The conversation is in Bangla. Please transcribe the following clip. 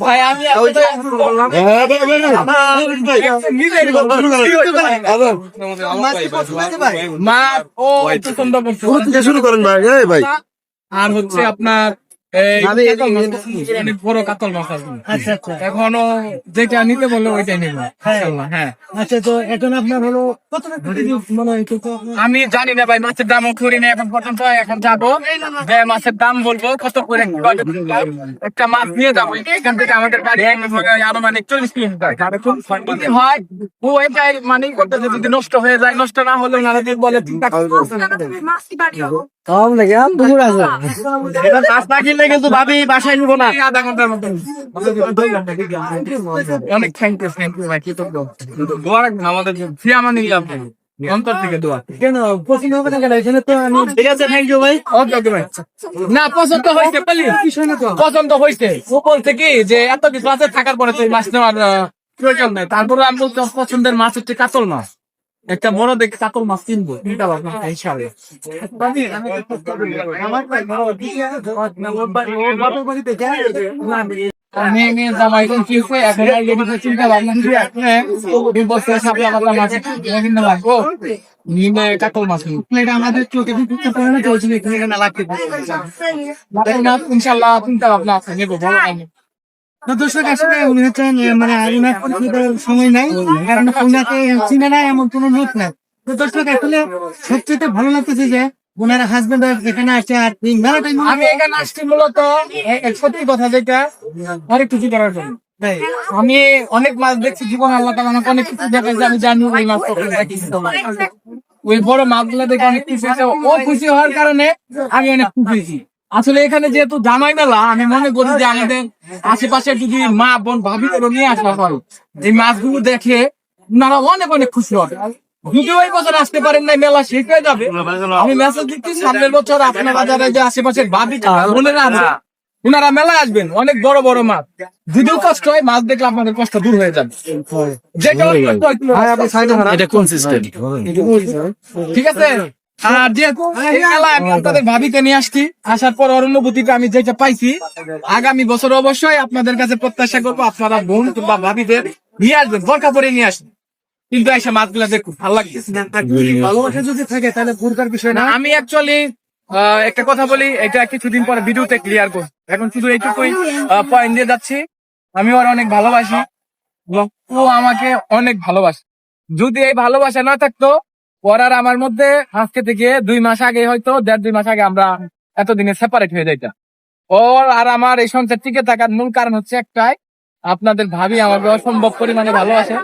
ভাই আমি শুরু করেন ভাই ভাই। আর হচ্ছে আপনার অনেক বড় কাতল মাছ আছে। আচ্ছা আচ্ছা এখনো যেটা নিতে বললো ওইটাই নেবো। হ্যাঁ আচ্ছা, তো এখন আপনার হলো কত মনে হয়? আমি জানি না ভাই, মাছের দামও করি না এখন পর্যন্ত। এখন যাবো মাছের দাম বলবো কত করে একটা মাছ নিয়ে যাবো এখান থেকে আমাদের বাড়ি আরো মানে 40 কিলোমিটার যদি হয় ও এটাই মানে করতেছে। যদি নষ্ট হয়ে যায়, নষ্ট না হলে ওনারা বলে মাছ না কিনলে কিন্তু ভাবি বাসায় নিবো না। আধা ঘন্টার মতো। অনেক থ্যাংক ইউ ভাই, কি তো দোয়া রাখবেন আমাদের জন্য। আমার নিয়ে যাবেন অন্তর থেকে দোয়া। কেন পছন্দ হবে না কেন? এখানে তো আমি ঠিক আছে, থ্যাংক ইউ ভাই। ওকে ভাই। না পছন্দ হয়েছে পছন্দ হয়েছে। ও বলছে কি যে এত কিছু আছে থাকার পরে তো মাছ নেওয়ার প্রয়োজন নাই। তারপরে আমি বলছি পছন্দের মাছ হচ্ছে কাতল মাছ, একটা বড় দেখে কাতল মাছ কিনবো। মেয়ে জামাই এখন কি হয়েছে এখন চিন্তা ভাবনা লাগবো কাতল মাছ আমাদের চোখে চলছিল ইনশাল্লাহ চিন্তা ভাবনা আছে নেবো ভালো আইনি। দর্শক আসলে উনি হচ্ছেন মানে সময় নাই, কারণ ওনাকে চিনে না এমন কোন লোক নাই। তো দর্শক আসলে সবচেয়ে ভালো লাগতেছে যে ওনারা হাজবেন্ড ওয়াইফ এখানে আসছে। আর আমি এখানে আসছি মূলত সত্যি কথা যেটা অনেক কিছু করার জন্য। আমি অনেক মাছ দেখছি জীবন, আল্লাহ তাআলা আমাকে অনেক কিছু দেখাইছে। আমি জানি ওই মাছ ওই বড় মাছগুলো দেখে অনেক খুশি হয়েছে। ও খুশি হওয়ার কারণে আমি অনেক খুশি হয়েছি। আসলে এখানে যেহেতু জামাই মেলা, আমি মনে করি যে আমাদের আশেপাশে যদি মা বোন ভাবি করে নিয়ে আসা হয়, এই মাছগুলো দেখে ওনারা অনেক অনেক খুশি হবে। যদিও এই বছর আসতে পারেন না, মেলা শেষ হয়ে যাবে। আমি মেসেজ দিচ্ছি সামনের বছর আপনার বাজারে যে আশেপাশের ভাবি বোনেরা আছে ওনারা মেলা আসবেন। অনেক বড় বড় মাছ, যদিও কষ্ট হয়, মাছ দেখলে আপনাদের কষ্ট দূর হয়ে যাবে। ঠিক আছে। আর যেহেতু এই মেলা আমি আপনাদের ভাবিকে নিয়ে আসছি, আসার পর ওর অনুভূতিটা আমি যেটা পাইছি, আগামী বছর অবশ্যই আপনাদের কাছে প্রত্যাশা করবো আপনারা বোন বা ভাবিদের নিয়ে আসবেন, দরকার পরে নিয়ে আসবেন। কিন্তু এসে মাছগুলা দেখুন ভালো লাগছে। ভালোবাসা যদি থাকে তাহলে ভুলকার বিষয় না। আমি অ্যাকচুয়ালি একটা কথা বলি, এটা কিছুদিন পরে ভিডিওতে ক্লিয়ার করব। এখন শুধু এইটুকুই পয়েন্ট দিয়ে যাচ্ছি। আমি ওর অনেক ভালোবাসি, ও আমাকে অনেক ভালোবাসে। যদি এই ভালোবাসা না থাকতো, ওর আর আমার মধ্যে আজকে থেকে 2 মাস আগে, হয়তো 1.5-2 মাস আগে আমরা এতদিনে সেপারেট হয়ে যাইতাম। ওর আর আমার এই সংসার টিকে থাকার মূল কারণ হচ্ছে একটাই, আপনাদের ভাবি আমাকে অসম্ভব পরিমাণে ভালোবাসে।